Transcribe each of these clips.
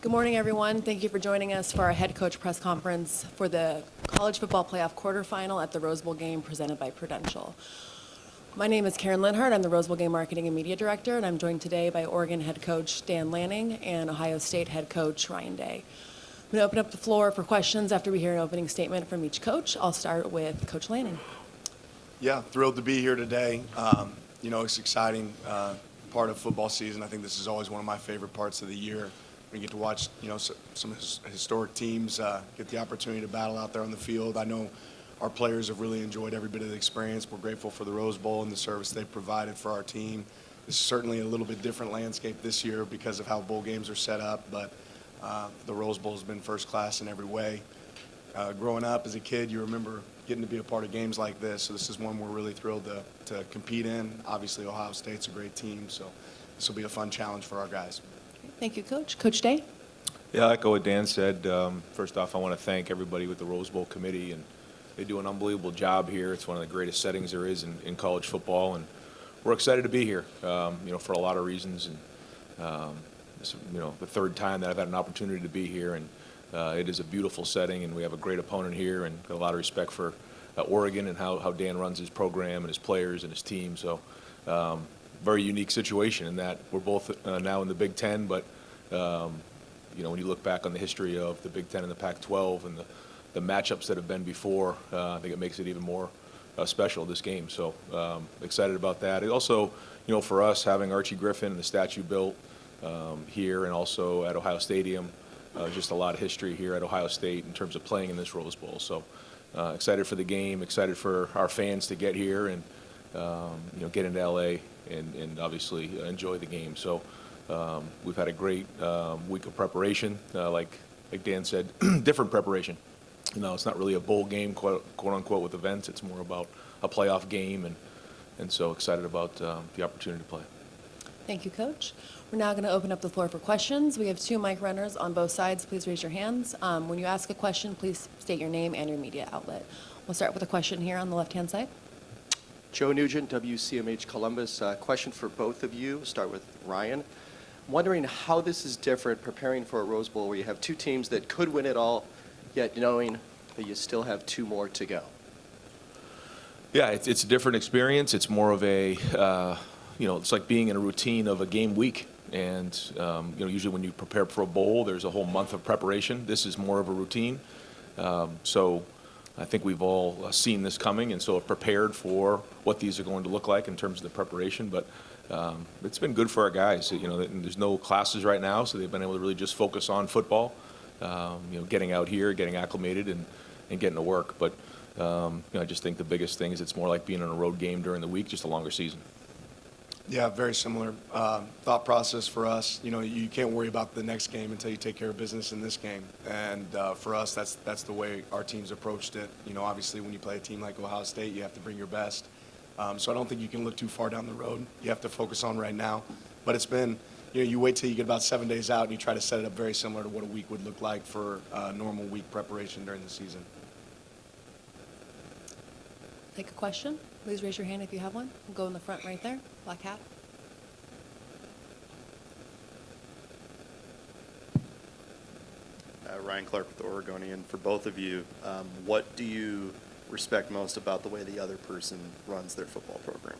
Good morning, everyone. Thank you for joining us for our head coach press conference for the college football playoff quarterfinal at the Rose Bowl game presented by Prudential. My name is Karen Linhart. I'm the Rose Bowl game marketing and media director, and I'm joined today by Oregon head coach Dan Lanning and Ohio State head coach Ryan Day. I'm going to open up the floor for questions after we hear an opening statement from each coach. I'll start with Coach Lanning. Yeah, thrilled to be here today. It's exciting part of football season. I think this is always one of my favorite parts of the year. We get to watch, some historic teams get the opportunity to battle out there on the field. I know our players have really enjoyed every bit of the experience. We're grateful for the Rose Bowl and the service they've provided for our team. This is certainly a little bit different landscape this year because of how bowl games are set up, but the Rose Bowl has been first class in every way. Growing up as a kid, you remember getting to be a part of games like this, so this is one we're really thrilled to compete in. Obviously, Ohio State's a great team, so this will be a fun challenge for our guys. Thank you, Coach. Coach Day? Yeah, I echo what Dan said. First off, I want to thank everybody with the Rose Bowl committee, and they do an unbelievable job here. It's one of the greatest settings there is in college football, and we're excited to be here, for a lot of reasons. And, the third time that I've had an opportunity to be here, and it is a beautiful setting, and we have a great opponent here, and got a lot of respect for Oregon and how Dan runs his program and his players and his team. So very unique situation in that we're both now in the Big Ten, but when you look back on the history of the Big Ten and the Pac-12 and the matchups that have been before, I think it makes it even more special, this game. So excited about that. It also, for us, having Archie Griffin and the statue built here and also at Ohio Stadium, just a lot of history here at Ohio State in terms of playing in this Rose Bowl. So excited for the game, excited for our fans to get here and, get into LA and obviously enjoy the game. So we've had a great week of preparation, like Dan said, different preparation. It's not really a bowl game, quote unquote, with events. It's more about a playoff game, and so excited about the opportunity to play. Thank you, Coach. We're now going to open up the floor for questions. We have 2 mic runners on both sides. Please raise your hands. When you ask a question, please state your name and your media outlet. We'll start with a question here on the left-hand side. Joe Nugent, WCMH Columbus. Question for both of you. Start with Ryan. I'm wondering how this is different preparing for a Rose Bowl where you have 2 teams that could win it all, yet knowing that you still have 2 more to go. Yeah, it's a different experience. It's more of a, it's like being in a routine of a game week. And, usually when you prepare for a bowl, there's a whole month of preparation. This is more of a routine. So I think we've all seen this coming and so have prepared for what these are going to look like in terms of the preparation. But it's been good for our guys. There's no classes right now, so they've been able to really just focus on football, getting out here, getting acclimated, and getting to work. But I just think the biggest thing is it's more like being on a road game during the week, just a longer season. Yeah, very similar thought process for us. You can't worry about the next game until you take care of business in this game. And for us, that's the way our teams approached it. Obviously, when you play a team like Ohio State, you have to bring your best. So I don't think you can look too far down the road. You have to focus on right now. But it's been, you wait till you get about 7 days out and you try to set it up very similar to what a week would look like for normal week preparation during the season. Take a question. Please raise your hand if you have one. We'll go in the front right there. Black hat. Ryan Clark with the Oregonian. For both of you, what do you respect most about the way the other person runs their football program?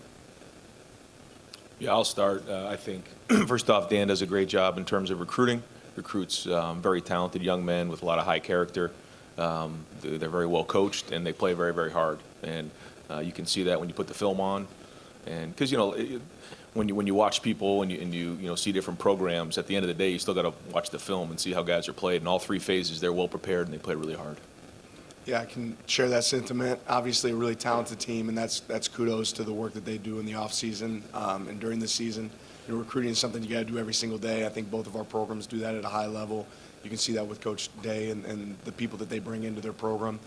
Yeah, I'll start. I think, first off, Dan does a great job in terms of recruiting. Recruits very talented young men with a lot of high character. They're very well coached, and they play very, very hard. And you can see that when you put the film on. And because, when you watch people and you see different programs, at the end of the day, you still got to watch the film and see how guys are played. In all 3 phases, they're well prepared, and they play really hard. Yeah, I can share that sentiment. Obviously, a really talented team, and that's kudos to the work that they do in the off season and during the season. Recruiting is something you got to do every single day. I think both of our programs do that at a high level. You can see that with Coach Day and the people that they bring into their program.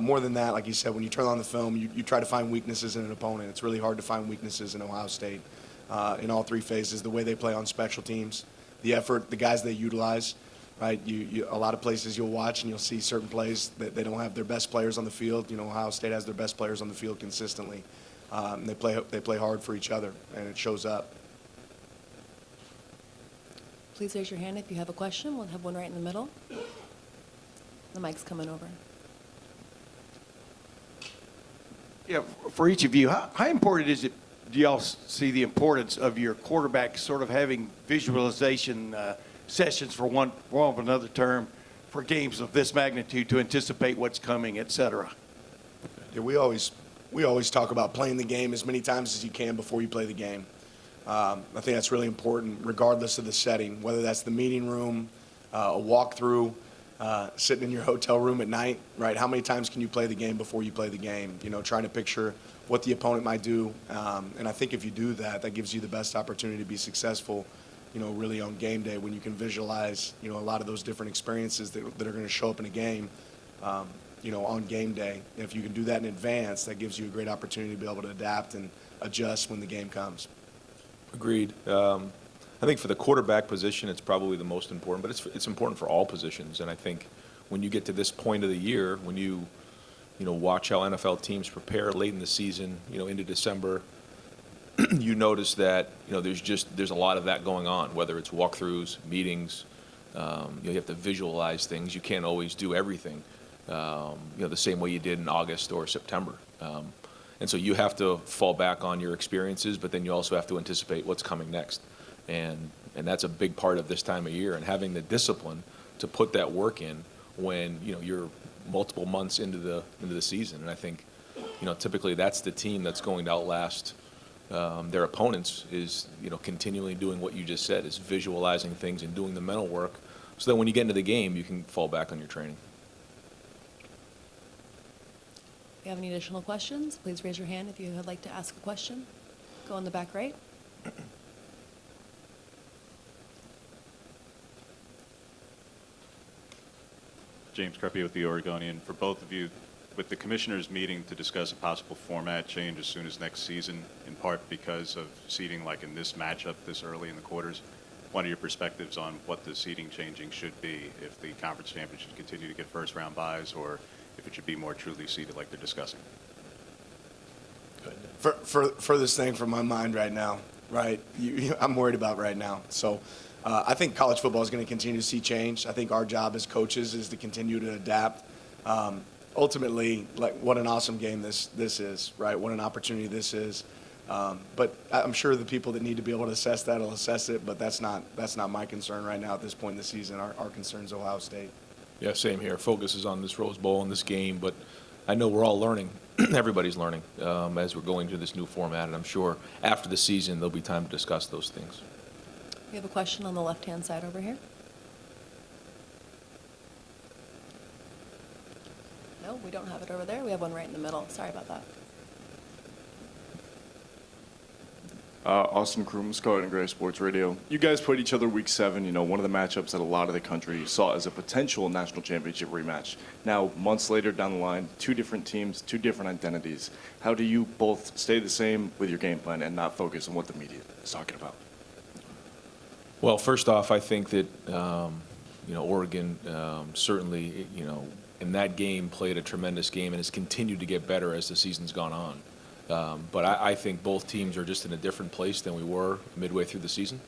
More than that, like you said, when you turn on the film, you try to find weaknesses in an opponent. It's really hard to find weaknesses in Ohio State in all 3 phases. The way they play on special teams, the effort, the guys they utilize. Right, a lot of places you'll watch and you'll see certain plays that they don't have their best players on the field. Ohio State has their best players on the field consistently. And they play hard for each other, and it shows up. please raise your hand if you have a question. We'll have one right in the middle. The mic's coming over. Yeah, for each of you, how important is it, do y'all see the importance of your quarterback sort of having visualization sessions, for one of another term, for games of this magnitude to anticipate what's coming, et cetera? Yeah, we always talk about playing the game as many times as you can before you play the game. I think that's really important, regardless of the setting, whether that's the meeting room, a walkthrough, sitting in your hotel room at night, right? How many times can you play the game before you play the game? You know, trying to picture what the opponent might do. And I think if you do that, that gives you the best opportunity to be successful, you know, really on game day, when you can visualize, you know, a lot of those different experiences that are going to show up in a game, you know, on game day. And if you can do that in advance, that gives you a great opportunity to be able to adapt and adjust when the game comes. Agreed. I think for the quarterback position, it's probably the most important, but it's important for all positions. And I think when you get to this point of the year, when you watch how NFL teams prepare late in the season, you know, into December, you notice that, you know, there's a lot of that going on, whether it's walkthroughs, meetings, you have to visualize things. You can't always do everything, you know, the same way you did in August or September. And so you have to fall back on your experiences, but then you also have to anticipate what's coming next. And that's a big part of this time of year, and having the discipline to put that work in when, you know, you're multiple months into the season. And I think, you know, typically that's the team that's going to outlast their opponents, is, you know, continually doing what you just said, is visualizing things and doing the mental work, so that when you get into the game, you can fall back on your training. If you have any additional questions, please raise your hand if you would like to ask a question. Go in the back right. James Creppy with the Oregonian. For both of you, with the commissioners meeting to discuss a possible format change as soon as next season, in part because of seeding like in this matchup this early in the quarters, what are your perspectives on what the seeding changing should be, if the conference champions should continue to get first round buys, or if it should be more truly seeded like they're discussing? Furthest thing from my mind right now, right? I'm worried about right now. So I think college football is going to continue to see change. I think our job as coaches is to continue to adapt. Ultimately, like, what an awesome game this is, right? What an opportunity this is. But I'm sure the people that need to be able to assess that will assess it, but that's not my concern right now at this point in the season. Our concern is Ohio State. Yeah, same here. Focus is on this Rose Bowl and this game, but I know we're all learning. Everybody's learning as we're going through this new format, and I'm sure after the season there'll be time to discuss those things. We have a question on the left-hand side over here. No, we don't have it over there. We have one right in the middle. Sorry about that. Austin Kroom, Scarlet and Gray Sports Radio. You guys played each other week 7, you know, one of the matchups that a lot of the country saw as a potential national championship rematch. Now, months later down the line, two different teams, two different identities. How do you both stay the same with your game plan and not focus on what the media is talking about? Well, first off, I think that, you know, Oregon certainly, you know, in that game played a tremendous game and has continued to get better as the season's gone on. But I think both teams are just in a different place than we were midway through the season.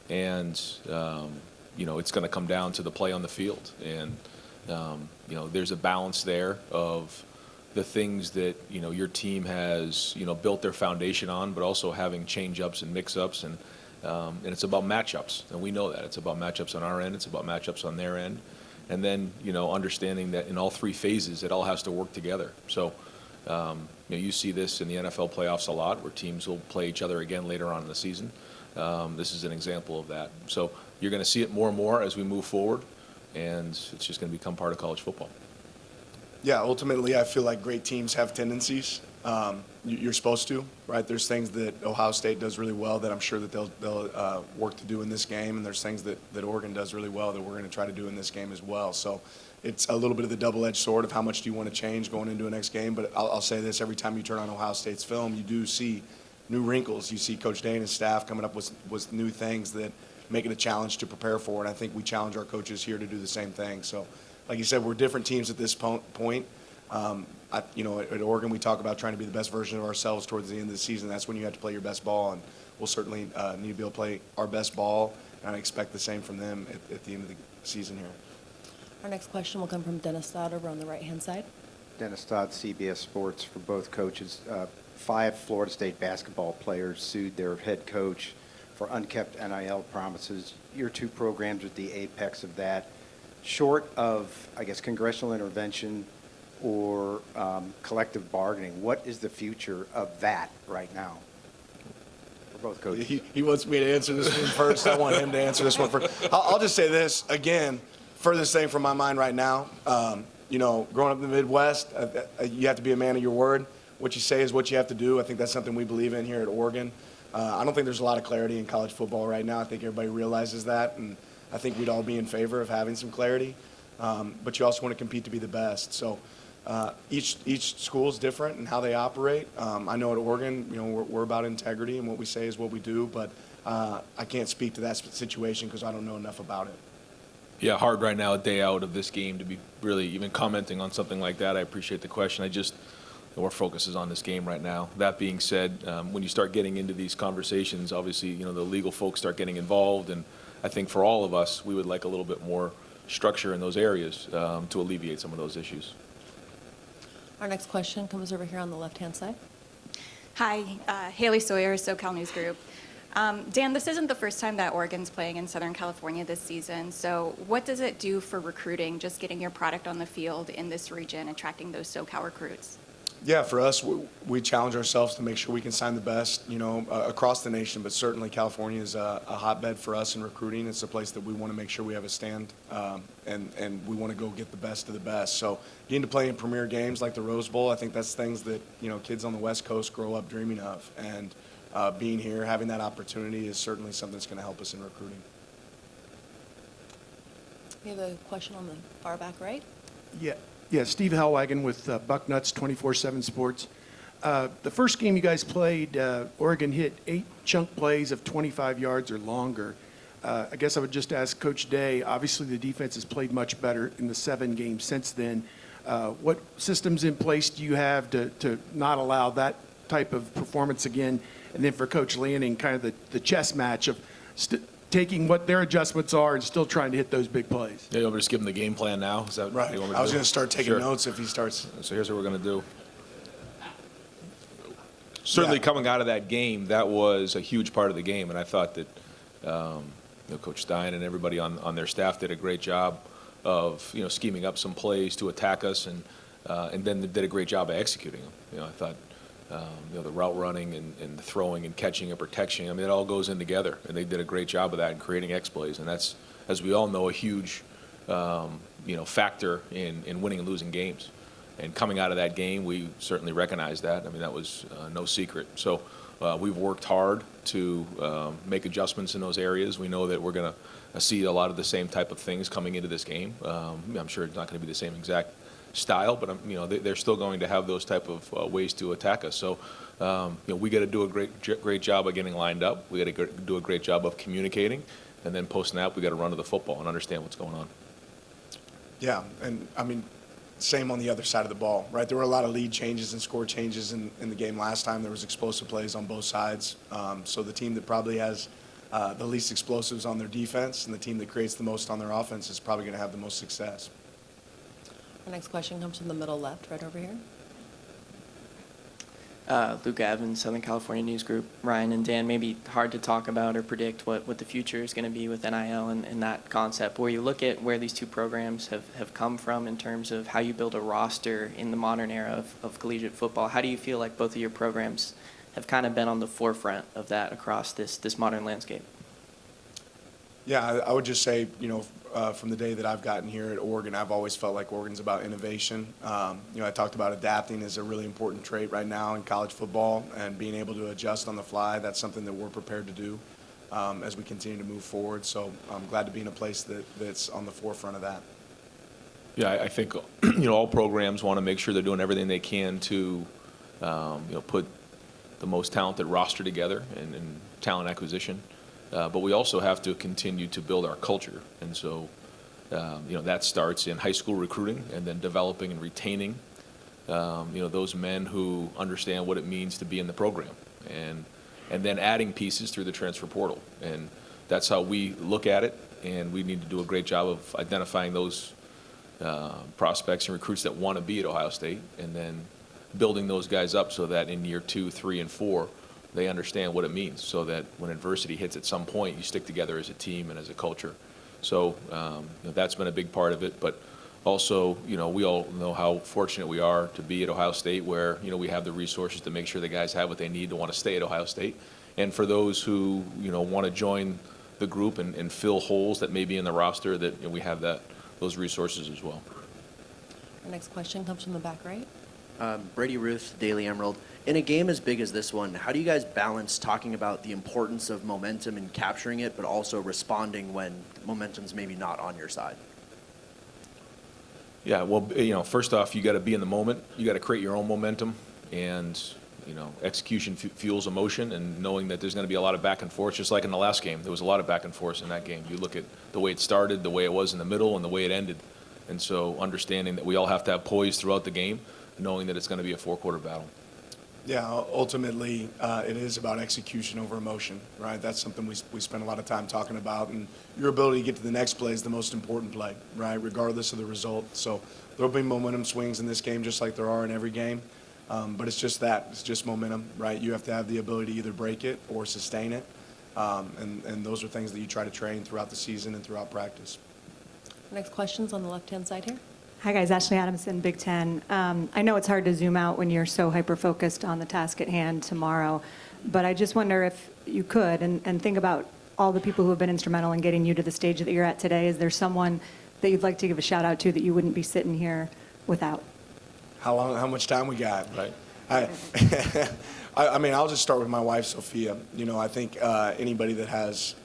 And, you know, it's going to come down to the play on the field. And, you know, there's a balance there of the things that, you know, your team has, you know, built their foundation on, but also having change-ups and mix-ups. And it's about matchups. And we know that. It's about matchups on our end. It's about matchups on their end. And then, you know, understanding that in all three phases, it all has to work together. So, you know, you see this in the NFL playoffs a lot, where teams will play each other again later on in the season. This is an example of that. So you're going to see it more and more as we move forward, and it's just going to become part of college football. Yeah, ultimately, I feel like great teams have tendencies. You're supposed to, right? There's things that Ohio State does really well that I'm sure that they'll work to do in this game, and there's things that Oregon does really well that we're going to try to do in this game as well. So it's a little bit of the double-edged sword of how much do you want to change going into a next game. But I'll say this, every time you turn on Ohio State's film, you do see new wrinkles. You see Coach Day and his staff coming up with new things that make it a challenge to prepare for, and I think we challenge our coaches here to do the same thing. So, like you said, we're different teams at this point. You know, at Oregon, we talk about trying to be the best version of ourselves towards the end of the season. That's when you have to play your best ball, and we'll certainly need to be able to play our best ball and I expect the same from them at the end of the season here. Our next question will come from Dennis Stott over on the right-hand side. Dennis Stott, CBS Sports, for both coaches. 5 Florida State basketball players sued their head coach for unkept NIL promises. Your 2 programs are at the apex of that. Short of, I guess, congressional intervention or collective bargaining, what is the future of that right now for both coaches? He wants me to answer this one first. I want him to answer this one first. I'll just say this, again, furthest thing from my mind right now, growing up in the Midwest, you have to be a man of your word. What you say is what you have to do. I think that's something we believe in here at Oregon. I don't think there's a lot of clarity in college football right now. I think everybody realizes that, and I think we'd all be in favor of having some clarity. But you also want to compete to be the best. So each school is different in how they operate. I know at Oregon, we're about integrity, and what we say is what we do. But I can't speak to that situation because I don't know enough about it. Yeah, hard right now, a day out of this game, to be really even commenting on something like that. I appreciate the question. Our focus is on this game right now. That being said, when you start getting into these conversations, obviously, the legal folks start getting involved, and I think for all of us, we would like a little bit more structure in those areas to alleviate some of those issues. Our next question comes over here on the left-hand side. Hi, Haley Sawyer, SoCal News Group. Dan, this isn't the first time that Oregon's playing in Southern California this season, so what does it do for recruiting, just getting your product on the field in this region, attracting those SoCal recruits? Yeah, for us, we challenge ourselves to make sure we can sign the best, across the nation. But certainly, California is a hotbed for us in recruiting. It's a place that we want to make sure we have a stand, and we want to go get the best of the best. So, getting to play in premier games like the Rose Bowl, I think that's things that kids on the West Coast grow up dreaming of. And being here, having that opportunity, is certainly something that's going to help us in recruiting. We have a question on the far back right. Yeah, Steve Hellwagon with Bucknuts 24/7 Sports. The first game you guys played, Oregon hit 8 chunk plays of 25 yards or longer. I guess I would just ask Coach Day, obviously the defense has played much better in the 7 games since then. What systems in place do you have to not allow that type of performance again? And then for Coach Lanning, kind of the chess match of taking what their adjustments are and still trying to hit those big plays. Yeah, you want me to just give him the game plan now? Is that Right. what you want me to I was do? going to start taking Sure. notes if he starts. So here's what we're going to do. Certainly coming out of that game, that was a huge part of the game, and I thought that Coach Stein and everybody on their staff did a great job of scheming up some plays to attack us, and then they did a great job of executing them. I thought the route running and the throwing and catching and protection, it all goes in together, and they did a great job of that in creating X-plays, and that's, as we all know, a huge factor in winning and losing games. And coming out of that game, we certainly recognized that. That was no secret. So we've worked hard to make adjustments in those areas. We know that we're going to see a lot of the same type of things coming into this game. I'm sure it's not going to be the same exact style, but they're still going to have those type of ways to attack us. So we got to do a great job of getting lined up. We got to do a great job of communicating, and then post snap, we got to run to the football and understand what's going on. Yeah, and same on the other side of the ball, right? There were a lot of lead changes and score changes in the game last time. There was explosive plays on both sides. So the team that probably has the least explosives on their defense and the team that creates the most on their offense is probably going to have the most success. Our next question comes from the middle left, right over here. Luke Evans, Southern California News Group. Ryan and Dan, maybe hard to talk about or predict what the future is going to be with NIL and that concept. Where you look at where these two programs have come from in terms of how you build a roster in the modern era of collegiate football, how do you feel like both of your programs have kind of been on the forefront of that across this modern landscape? Yeah, I would just say, from the day that I've gotten here at Oregon, I've always felt like Oregon's about innovation. I talked about adapting is a really important trait right now in college football, and being able to adjust on the fly. That's something that we're prepared to do as we continue to move forward. So I'm glad to be in a place that's on the forefront of that. Yeah, I think all programs want to make sure they're doing everything they can to put the most talented roster together and talent acquisition. But we also have to continue to build our culture. And so, that starts in high school recruiting and then developing and retaining, those men who understand what it means to be in the program, and then adding pieces through the transfer portal. And that's how we look at it, and we need to do a great job of identifying those prospects and recruits that want to be at Ohio State, and then building those guys up so that in year 2, 3, and 4, they understand what it means, so that when adversity hits at some point, you stick together as a team and as a culture. So that's been a big part of it. But also, we all know how fortunate we are to be at Ohio State, where we have the resources to make sure the guys have what they need to want to stay at Ohio State. And for those who want to join the group and fill holes that may be in the roster, that we have those resources as well. Our next question comes from the back right. Brady Ruth, Daily Emerald. In a game as big as this one, how do you guys balance talking about the importance of momentum and capturing it, but also responding when momentum's maybe not on your side? Yeah, well, first off, you got to be in the moment. You got to create your own momentum, and execution fuels emotion. And knowing that there's going to be a lot of back and forth, just like in the last game, there was a lot of back and forth in that game. You look at the way it started, the way it was in the middle, and the way it ended. And so, understanding that we all have to have poise throughout the game, knowing that it's going to be a 4-quarter battle. Yeah, ultimately, it is about execution over emotion, right? That's something we spend a lot of time talking about, and your ability to get to the next play is the most important play, right, regardless of the result. So there'll be momentum swings in this game just like there are in every game, but it's just that. It's just momentum, right? You have to have the ability to either break it or sustain it, and those are things that you try to train throughout the season and throughout practice. Next question's on the left-hand side here. Hi, guys. Ashley Adamson, Big Ten. I know it's hard to zoom out when you're so hyper-focused on the task at hand tomorrow, but I just wonder if you could, and think about all the people who have been instrumental in getting you to the stage that you're at today. Is there someone that you'd like to give a shout-out to that you wouldn't be sitting here without? How much time we got? Right. I mean, I'll just start with my wife, Sophia. I think anybody that has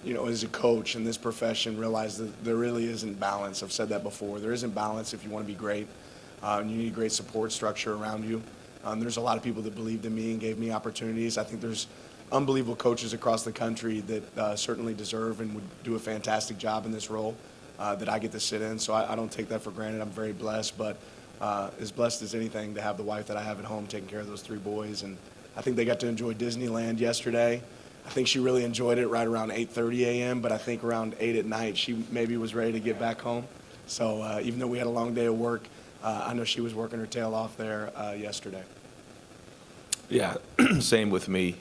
as a coach in this profession, realize that there really isn't balance. I've said that before. There isn't balance if you want to be great. And you need a great support structure around you. There's a lot of people that believed in me and gave me opportunities. I think there's unbelievable coaches across the country that certainly deserve and would do a fantastic job in this role that I get to sit in. So I don't take that for granted. I'm very blessed, but as blessed as anything to have the wife that I have at home taking care of those 3 boys. And I think they got to enjoy Disneyland yesterday. I think she really enjoyed it right around 8:30 a.m., but I think around 8 at night she maybe was ready to get back home. So even though we had a long day of work, I know she was working her tail off there yesterday. Yeah, same with me.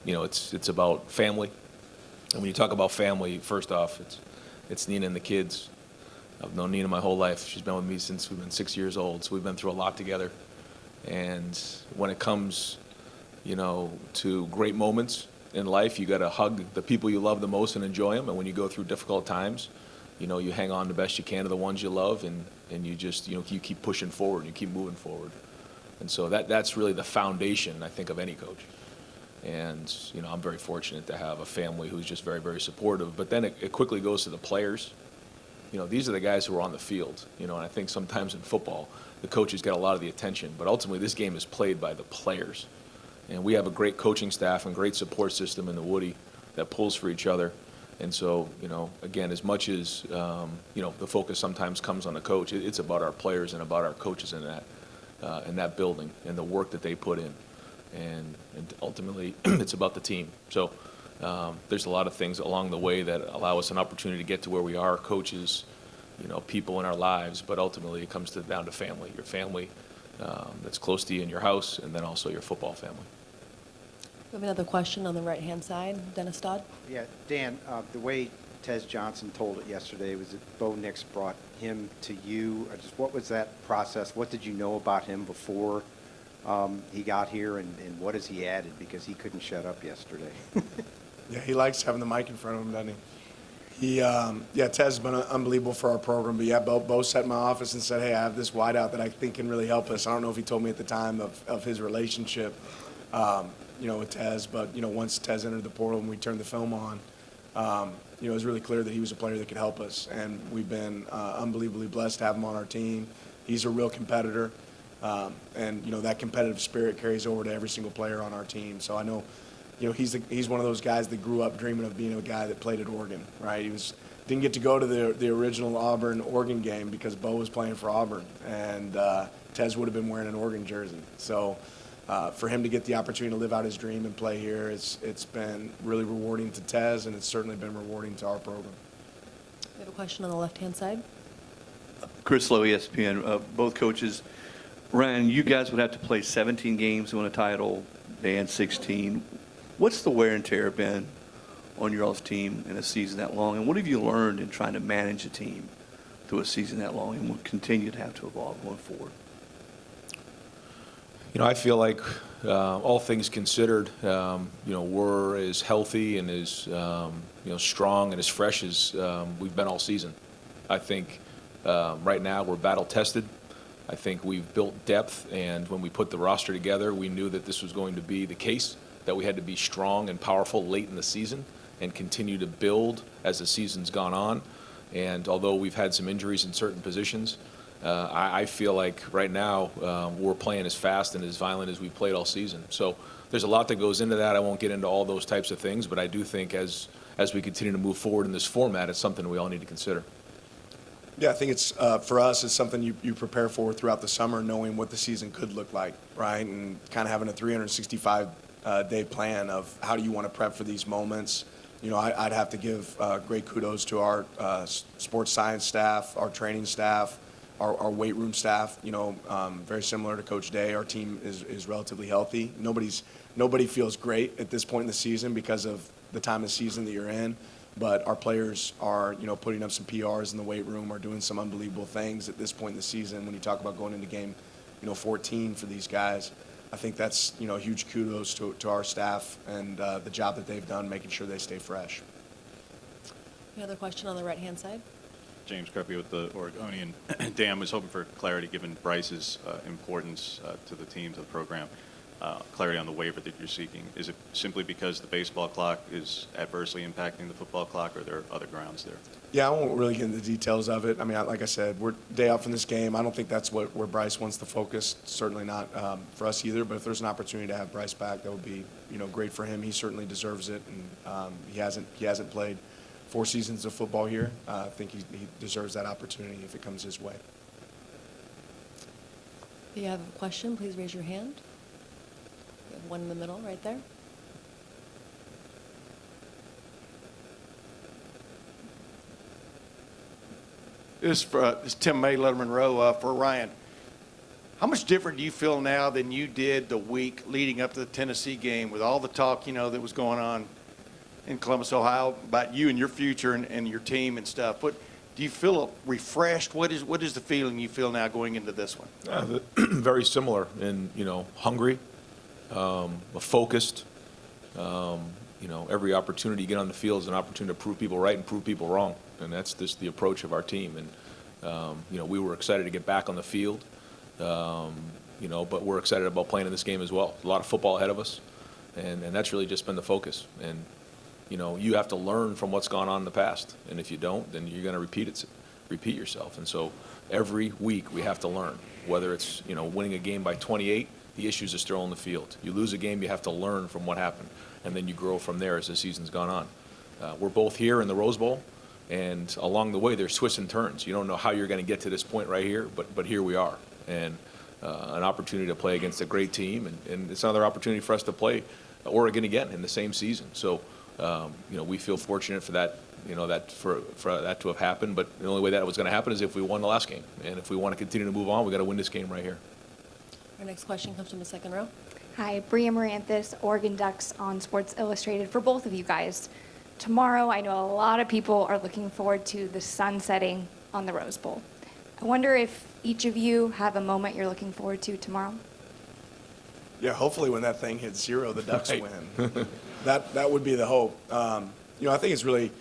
It's about family. And when you talk about family, first off, it's Nina and the kids. I've known Nina my whole life. She's been with me since we've been 6 years old, so we've been through a lot together. And when it comes, to great moments in life, you got to hug the people you love the most and enjoy them. And when you go through difficult times, you hang on the best you can to the ones you love, and you just, you keep pushing forward, you keep moving forward. And so that's really the foundation, I think, of any coach. And, I'm very fortunate to have a family who's just very, very supportive. But then it quickly goes to the players. These are the guys who are on the field, and I think sometimes in football, the coaches get a lot of the attention. But ultimately, this game is played by the players. And we have a great coaching staff and great support system in the Woody that pulls for each other. And so, again, as much as, the focus sometimes comes on the coach, it's about our players and about our coaches in that building and the work that they put in. And ultimately, it's about the team. So there's a lot of things along the way that allow us an opportunity to get to where we are, coaches, people in our lives. But ultimately, it comes down to family, your family that's close to you in your house, and then also your football family. We have another question on the right-hand side. Dennis Dodd. Yeah, Dan, the way Tez Johnson told it yesterday was that Bo Nix brought him to you. What was that process? What did you know about him before he got here, and what has he added? Because he couldn't shut up yesterday. Yeah, he likes having the mic in front of him, doesn't he? Tez has been unbelievable for our program. But yeah, Bo sat in my office and said, hey, I have this wideout that I think can really help us. I don't know if he told me at the time of his relationship, with Tez. But, once Tez entered the portal and we turned the film on, it was really clear that he was a player that could help us. And we've been unbelievably blessed to have him on our team. He's a real competitor. And that competitive spirit carries over to every single player on our team. So I know, he's one of those guys that grew up dreaming of being a guy that played at Oregon, right? Didn't get to go to the original Auburn-Oregon game because Bo was playing for Auburn, and Tez would have been wearing an Oregon jersey. So for him to get the opportunity to live out his dream and play here, it's been really rewarding to Tez, and it's certainly been rewarding to our program. We have a question on the left-hand side. Chris Lowe, ESPN. Both coaches. Ryan, you guys would have to play 17 games to win a title, Dan 16. What's the wear and tear been on your all's team in a season that long, and what have you learned in trying to manage a team through a season that long and will continue to have to evolve going forward? You know, I feel like all things considered, we're as healthy and as strong and as fresh as we've been all season. I think right now we're battle tested. I think we've built depth, and when we put the roster together, we knew that this was going to be the case, that we had to be strong and powerful late in the season and continue to build as the season's gone on. And although we've had some injuries in certain positions, I feel like right now we're playing as fast and as violent as we played all season. So there's a lot that goes into that. I won't get into all those types of things, but I do think as we continue to move forward in this format, it's something we all need to consider. Yeah, I think it's, for us, it's something you prepare for throughout the summer, knowing what the season could look like, right? And kind of having a 365-day plan of how do you want to prep for these moments. You know, I'd have to give great kudos to our sports science staff, our training staff, our weight room staff. You know, very similar to Coach Day, our team is relatively healthy. Nobody feels great at this point in the season because of the time of season that you're in. But our players are, putting up some PRs in the weight room, are doing some unbelievable things at this point in the season. When you talk about going into game, 14 for these guys, I think that's, huge kudos to our staff and the job that they've done making sure they stay fresh. Any other question on the right-hand side? James Kreppe with the Oregonian. Dan, was hoping for clarity given Bryce's importance to the team, to the program. Clarity on the waiver that you're seeking. Is it simply because the baseball clock is adversely impacting the football clock, or are there other grounds there? Yeah, I won't really get into the details of it. I mean, like I said, we're day out from this game. I don't think that's where Bryce wants to focus. Certainly not for us either. But if there's an opportunity to have Bryce back, that would be great for him. He certainly deserves it, and he hasn't played 4 seasons of football here. I think he deserves that opportunity if it comes his way. If you have a question, please raise your hand. We have one in the middle right there. This is Tim May, Letterman Row, for Ryan. How much different do you feel now than you did the week leading up to the Tennessee game with all the talk, that was going on in Columbus, Ohio, about you and your future and your team and stuff? What do you feel refreshed? What is the feeling you feel now going into this one? Very similar, and hungry, focused. Every opportunity you get on the field is an opportunity to prove people right and prove people wrong, and that's just the approach of our team. And we were excited to get back on the field, but we're excited about playing in this game as well. A lot of football ahead of us, and that's really just been the focus. And you have to learn from what's gone on in the past, and if you don't, then you're going to repeat yourself. And so every week we have to learn, whether it's winning a game by 28. The issues are still on the field. You lose a game, you have to learn from what happened, and then you grow from there as the season's gone on. We're both here in the Rose Bowl, and along the way there's twists and turns. You don't know how you're going to get to this point right here, but here we are, and an opportunity to play against a great team, and it's another opportunity for us to play Oregon again in the same season. So we feel fortunate for that. For that to have happened, but the only way that was going to happen is if we won the last game, and if we want to continue to move on, we got to win this game right here. Our next question comes from the second row. Hi, Bria Maranthus, Oregon Ducks on Sports Illustrated. For both of you guys, tomorrow I know a lot of people are looking forward to the sun setting on the Rose Bowl. I wonder if each of you have a moment you're looking forward to tomorrow? Yeah, hopefully when that thing hits 0, the Ducks Right. win. That would be the hope. I think it's really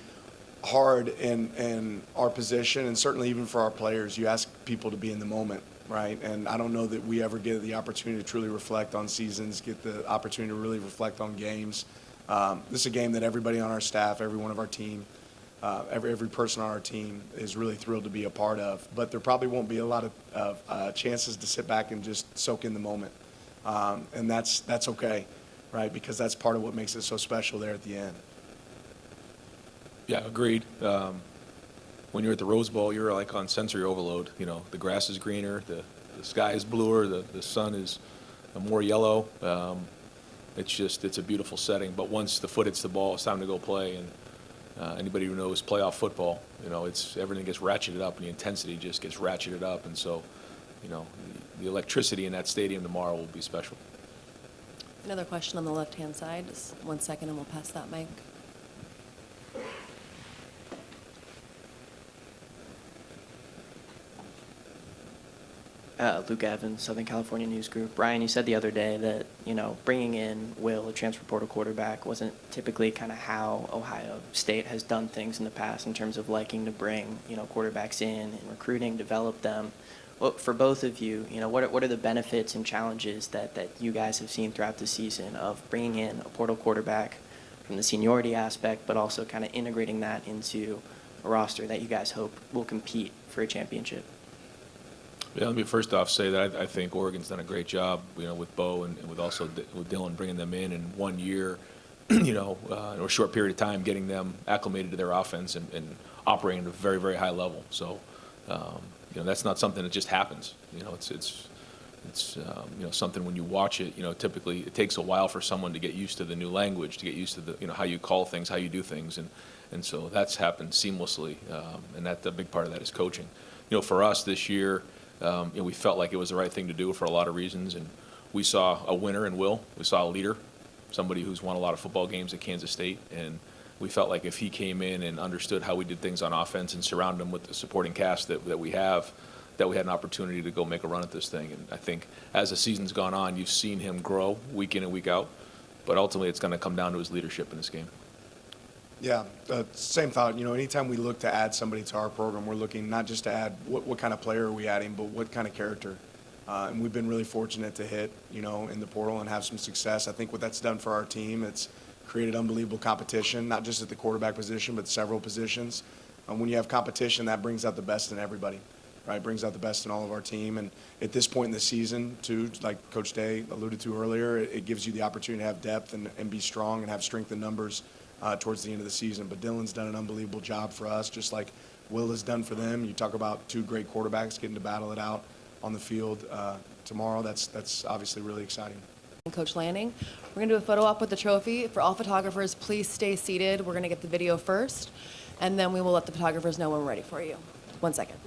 hard in our position, and certainly even for our players. You ask people to be in the moment, right? And I don't know that we ever get the opportunity to truly reflect on seasons, get the opportunity to really reflect on games. This is a game that everybody on our staff, every one of our team, every person on our team is really thrilled to be a part of. But there probably won't be a lot of chances to sit back and just soak in the moment. And that's okay, right? Because that's part of what makes it so special there at the end. Yeah, agreed. When you're at the Rose Bowl, you're like on sensory overload. The grass is greener, the sky is bluer, the sun is more yellow. It's a beautiful setting. But once the foot hits the ball, it's time to go play. And anybody who knows playoff football, everything gets ratcheted up, and the intensity just gets ratcheted up. And so, the electricity in that stadium tomorrow will be special. Another question on the left-hand side. Just 1 second, and we'll pass that mic. Luke Evans, Southern California News Group. Brian, you said the other day that, bringing in Will, a transfer portal quarterback, wasn't typically kind of how Ohio State has done things in the past in terms of liking to bring, quarterbacks in and recruiting, develop them. Well, for both of you, what are the benefits and challenges that you guys have seen throughout the season of bringing in a portal quarterback from the seniority aspect, but also kind of integrating that into a roster that you guys hope will compete for a championship? Yeah, let me first off say that I think Oregon's done a great job, with Bo and with with Dylan bringing them in 1 year, in a short period of time, getting them acclimated to their offense and operating at a very, very high level. So, that's not something that just happens. It's something when you watch it, typically it takes a while for someone to get used to the new language, to get used to the, how you call things, how you do things, and so that's happened seamlessly, and a big part of that is coaching. For us this year. We felt like it was the right thing to do for a lot of reasons, and we saw a winner in Will. We saw a leader, somebody who's won a lot of football games at Kansas State, and we felt like if he came in and understood how we did things on offense and surrounded him with the supporting cast that we have, that we had an opportunity to go make a run at this thing. And I think as the season's gone on, you've seen him grow week in and week out, but ultimately it's going to come down to his leadership in this game. Yeah, same thought. Anytime we look to add somebody to our program, we're looking not just to add what kind of player are we adding, but what kind of character. And we've been really fortunate to hit, in the portal and have some success. I think what that's done for our team, it's created unbelievable competition, not just at the quarterback position, but several positions. When you have competition, that brings out the best in everybody, right? Brings out the best in all of our team. And at this point in the season, too, like Coach Day alluded to earlier, it gives you the opportunity to have depth and be strong and have strength in numbers towards the end of the season. But Dylan's done an unbelievable job for us, just like Will has done for them. You talk about two great quarterbacks getting to battle it out on the field tomorrow. That's obviously really exciting. Coach Lanning, we're going to do a photo op with the trophy. For all photographers, please stay seated. We're going to get the video first, and then we will let the photographers know when we're ready for you. 1 second.